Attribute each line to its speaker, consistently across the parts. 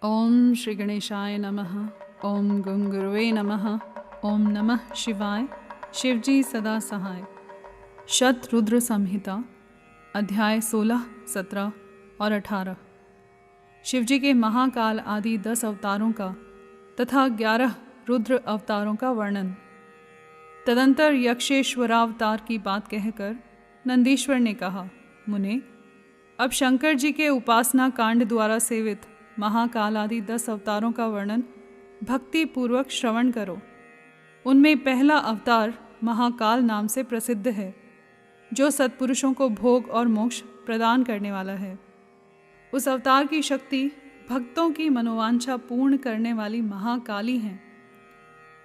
Speaker 1: ओम श्री गणेशाय नमः। ओम गं गुरुवे नमः। ओम नमः शिवाय। शिवजी सदा सहाय। शतरुद्र संहिता अध्याय 16, 17 और 18। शिवजी के महाकाल आदि 10 अवतारों का तथा 11 रुद्र अवतारों का वर्णन। तदंतर यक्षेश्वरावतार की बात कहकर नंदीश्वर ने कहा, मुने, अब शंकर जी के उपासना कांड द्वारा सेवित महाकाल आदि 10 अवतारों का वर्णन भक्ति पूर्वक श्रवण करो। उनमें पहला अवतार महाकाल नाम से प्रसिद्ध है, जो सत्पुरुषों को भोग और मोक्ष प्रदान करने वाला है। उस अवतार की शक्ति भक्तों की मनोवांछा पूर्ण करने वाली महाकाली है।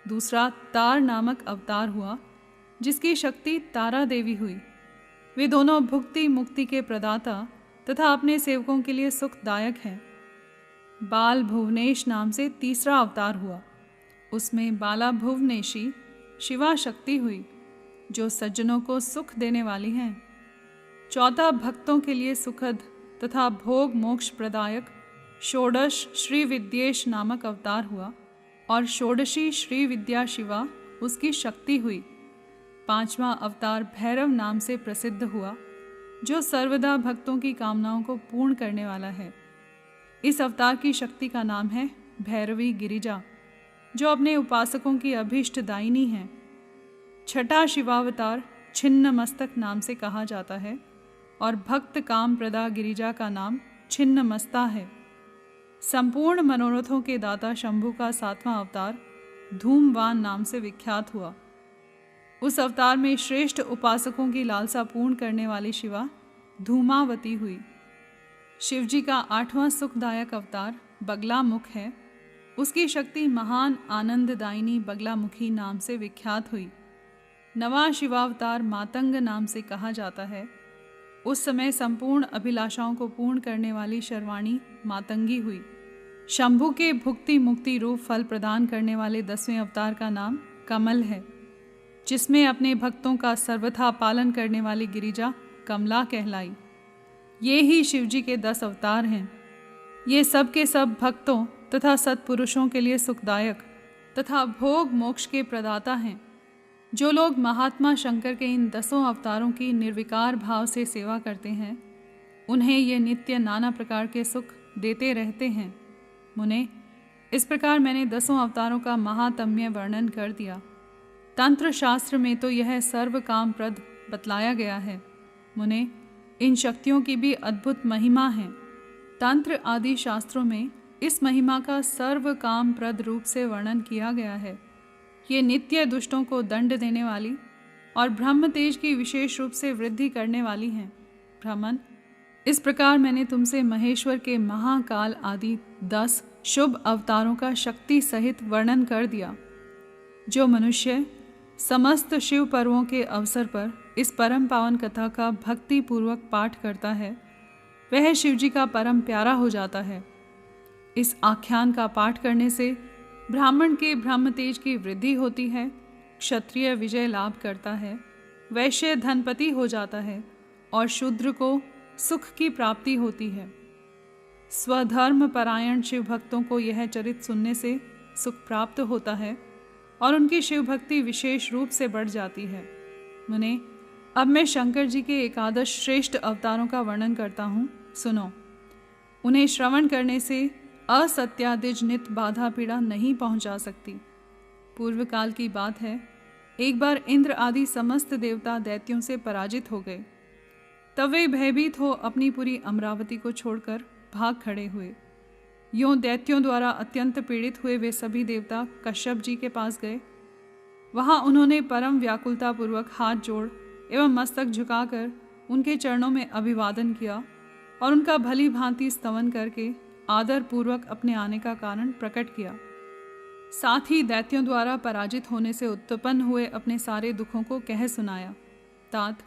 Speaker 1: दूसरा तार नामक अवतार हुआ, जिसकी शक्ति तारा देवी हुई। वे दोनों भुक्ति मुक्ति के प्रदाता तथा अपने सेवकों के लिए सुखदायक हैं। बाल भुवनेश नाम से तीसरा अवतार हुआ। उसमें बाला भुवनेशी शिवा शक्ति हुई, जो सज्जनों को सुख देने वाली हैं। चौथा भक्तों के लिए सुखद तथा भोग मोक्ष प्रदायक षोडश श्री विद्येश नामक अवतार हुआ और षोडशी श्री विद्या शिवा उसकी शक्ति हुई। पांचवा अवतार भैरव नाम से प्रसिद्ध हुआ, जो सर्वदा भक्तों की कामनाओं को पूर्ण करने वाला है। इस अवतार की शक्ति का नाम है भैरवी गिरिजा, जो अपने उपासकों की अभीष्ट दायिनी है। छठा शिवावतार छिन्न मस्तक नाम से कहा जाता है और भक्त काम प्रदा गिरिजा का नाम छिन्न मस्ता है। संपूर्ण मनोरथों के दाता शंभु का सातवां अवतार धूमवान नाम से विख्यात हुआ। उस अवतार में श्रेष्ठ उपासकों की लालसा पूर्ण करने वाली शिवा धूमावती हुई। शिवजी का आठवां सुखदायक अवतार बगलामुख है। उसकी शक्ति महान आनंददायिनी बगलामुखी नाम से विख्यात हुई। नवा शिवावतार मातंग नाम से कहा जाता है। उस समय संपूर्ण अभिलाषाओं को पूर्ण करने वाली शर्वाणी मातंगी हुई। शंभु के भुक्ति मुक्ति रूप फल प्रदान करने वाले 10वें अवतार का नाम कमल है, जिसमें अपने भक्तों का सर्वथा पालन करने वाली गिरिजा कमला कहलाई। ये ही शिवजी के 10 अवतार हैं। ये सब के सब भक्तों तथा सत्पुरुषों के लिए सुखदायक तथा भोग मोक्ष के प्रदाता हैं। जो लोग महात्मा शंकर के इन 10 अवतारों की निर्विकार भाव से सेवा करते हैं, उन्हें ये नित्य नाना प्रकार के सुख देते रहते हैं। मुने, इस प्रकार मैंने 10 अवतारों का महात्म्य वर्णन कर दिया। तंत्र शास्त्र में तो यह सर्व काम प्रद बतलाया गया है। मुने, इन शक्तियों की भी अद्भुत महिमा है। तंत्र आदि शास्त्रों में इस महिमा का सर्व काम प्रद रूप से वर्णन किया गया है। ये नित्य दुष्टों को दंड देने वाली और ब्रह्म तेज की विशेष रूप से वृद्धि करने वाली हैं। ब्राह्मण, इस प्रकार मैंने तुमसे महेश्वर के महाकाल आदि 10 शुभ अवतारों का शक्ति सहित वर्णन कर दिया। जो मनुष्य समस्त शिव पर्वों के अवसर पर इस परम पावन कथा का भक्ति पूर्वक पाठ करता है, वह शिवजी का परम प्यारा हो जाता है। इस आख्यान का पाठ करने से ब्राह्मण के ब्रह्म तेज की वृद्धि होती है, क्षत्रिय विजय लाभ करता है, वैश्य धनपति हो जाता है और शूद्र को सुख की प्राप्ति होती है। स्वधर्म परायण शिव भक्तों को यह चरित सुनने से सुख प्राप्त होता है और उनकी शिव भक्ति विशेष रूप से बढ़ जाती है। मुने, अब मैं शंकर जी के एकादश श्रेष्ठ अवतारों का वर्णन करता हूँ, सुनो। उन्हें श्रवण करने से असत्यादिज नित बाधा पीड़ा नहीं पहुँचा सकती। पूर्व काल की बात है, एक बार इंद्र आदि समस्त देवता दैत्यों से पराजित हो गए। तब वे भयभीत हो अपनी पूरी अमरावती को छोड़कर भाग खड़े हुए। यों दैत्यों द्वारा अत्यंत पीड़ित हुए वे सभी देवता कश्यप जी के पास गए। वहाँ उन्होंने परम व्याकुलतापूर्वक हाथ जोड़ एवं मस्तक झुकाकर उनके चरणों में अभिवादन किया और उनका भली भांति स्तवन करके आदर पूर्वक अपने आने का कारण प्रकट किया। साथ ही दैत्यों द्वारा पराजित होने से उत्पन्न हुए अपने सारे दुखों को कह सुनाया। तात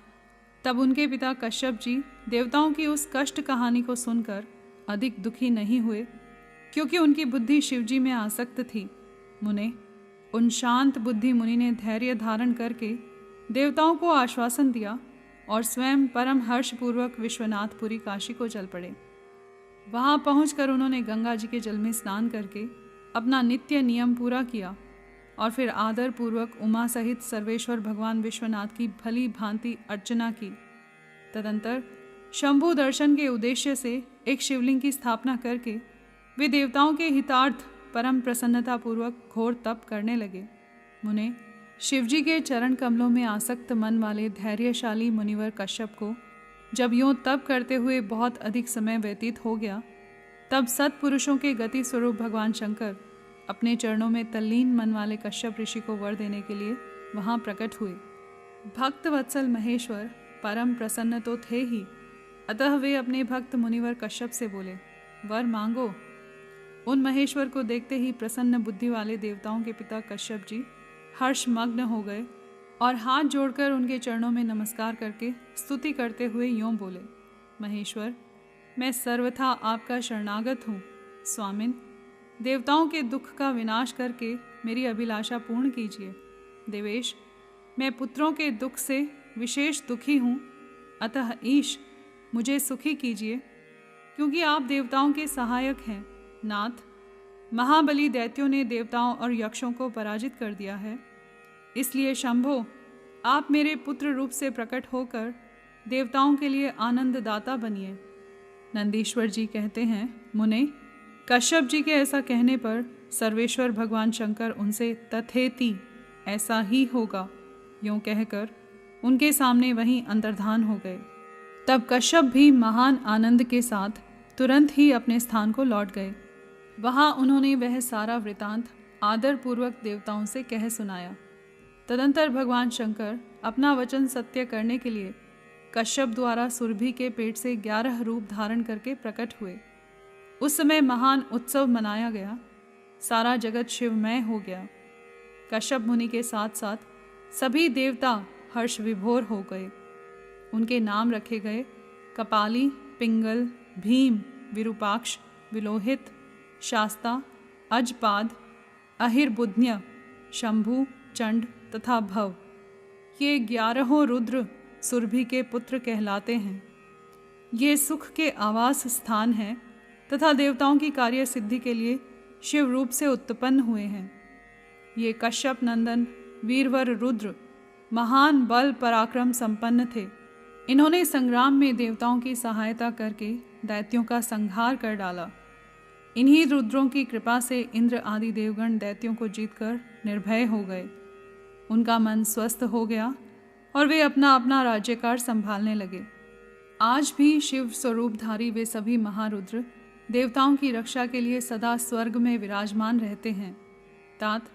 Speaker 1: तब उनके पिता कश्यप जी देवताओं की उस कष्ट कहानी को सुनकर अधिक दुखी नहीं हुए, क्योंकि उनकी बुद्धि शिवजी में आसक्त थी। मुने, उन शांत बुद्धि मुनि ने धैर्य धारण करके देवताओं को आश्वासन दिया और स्वयं परम हर्षपूर्वक विश्वनाथपुरी काशी को चल पड़े। वहाँ पहुंचकर उन्होंने गंगा जी के जल में स्नान करके अपना नित्य नियम पूरा किया और फिर आदर पूर्वक उमा सहित सर्वेश्वर भगवान विश्वनाथ की भली भांति अर्चना की। तदंतर शंभु दर्शन के उद्देश्य से एक शिवलिंग की स्थापना करके वे देवताओं के हितार्थ परम प्रसन्नता पूर्वक घोर तप करने लगे। मुने, शिवजी के चरण कमलों में आसक्त मन वाले धैर्यशाली मुनिवर कश्यप को जब यूं तप करते हुए बहुत अधिक समय व्यतीत हो गया, तब सत्पुरुषों के गति स्वरूप भगवान शंकर अपने चरणों में तल्लीन मन वाले कश्यप ऋषि को वर देने के लिए वहाँ प्रकट हुए। भक्त वत्सल महेश्वर परम प्रसन्न तो थे ही, अतः वे अपने भक्त मुनिवर कश्यप से बोले, वर मांगो। उन महेश्वर को देखते ही प्रसन्न बुद्धि वाले देवताओं के पिता कश्यप जी हर्षमग्न हो गए और हाथ जोड़कर उनके चरणों में नमस्कार करके स्तुति करते हुए यूं बोले, महेश्वर, मैं सर्वथा आपका शरणागत हूँ। स्वामिन, देवताओं के दुख का विनाश करके मेरी अभिलाषा पूर्ण कीजिए। देवेश, मैं पुत्रों के दुख से विशेष दुखी हूँ, अतः ईश मुझे सुखी कीजिए, क्योंकि आप देवताओं के सहायक हैं। नाथ, महाबली दैत्यों ने देवताओं और यक्षों को पराजित कर दिया है, इसलिए शंभो, आप मेरे पुत्र रूप से प्रकट होकर देवताओं के लिए आनंद दाता बनिए। नंदीश्वर जी कहते हैं, मुने, कश्यप जी के ऐसा कहने पर सर्वेश्वर भगवान शंकर उनसे तथेति, ऐसा ही होगा, यूं कहकर उनके सामने वहीं अंतर्धान हो गए। तब कश्यप भी महान आनंद के साथ तुरंत ही अपने स्थान को लौट गए। वहाँ उन्होंने वह सारा वृतांत आदरपूर्वक देवताओं से कह सुनाया। तदंतर भगवान शंकर अपना वचन सत्य करने के लिए कश्यप द्वारा सुरभि के पेट से 11 रूप धारण करके प्रकट हुए। उस समय महान उत्सव मनाया गया, सारा जगत शिवमय हो गया। कश्यप मुनि के साथ साथ सभी देवता हर्ष विभोर हो गए। उनके नाम रखे गए कपाली, पिंगल, भीम, विरूपाक्ष, विलोहित, शास्ता, अजपाद, अहिर्बुध्य, शंभु, चंड तथा भव। ये 11 रुद्र सुरभि के पुत्र कहलाते हैं। ये सुख के आवास स्थान हैं तथा देवताओं की कार्य सिद्धि के लिए शिव रूप से उत्पन्न हुए हैं। ये कश्यप नंदन वीरवर रुद्र महान बल पराक्रम संपन्न थे। इन्होंने संग्राम में देवताओं की सहायता करके दैत्यों का संहार कर डाला। इन्हीं रुद्रों की कृपा से इंद्र आदि देवगण दैत्यों को जीतकर निर्भय हो गए। उनका मन स्वस्थ हो गया और वे अपना अपना राज्यकार संभालने लगे। आज भी शिव स्वरूपधारी वे सभी महारुद्र देवताओं की रक्षा के लिए सदा स्वर्ग में विराजमान रहते हैं। तात,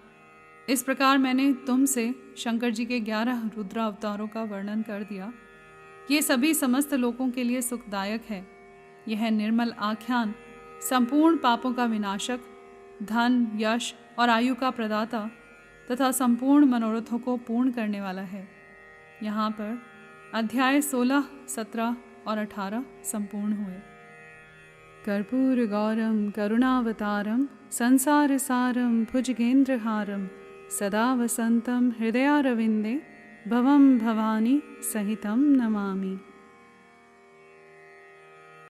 Speaker 1: इस प्रकार मैंने तुमसे शंकर जी के 11 रुद्र अवतारों का वर्णन कर दिया। ये सभी समस्त लोगों के लिए सुखदायक है। यह निर्मल आख्यान संपूर्ण पापों का विनाशक, धन, यश और आयु का प्रदाता तथा संपूर्ण मनोरथों को पूर्ण करने वाला है। यहाँ पर अध्याय 16, 17 और 18 संपूर्ण हुए। कर्पूर गौरम करुणावतारम संसार सारम भुजगेंद्रहारम सदा वसंतम हृदयारविंदे भवम भवानी सहितम नमामि।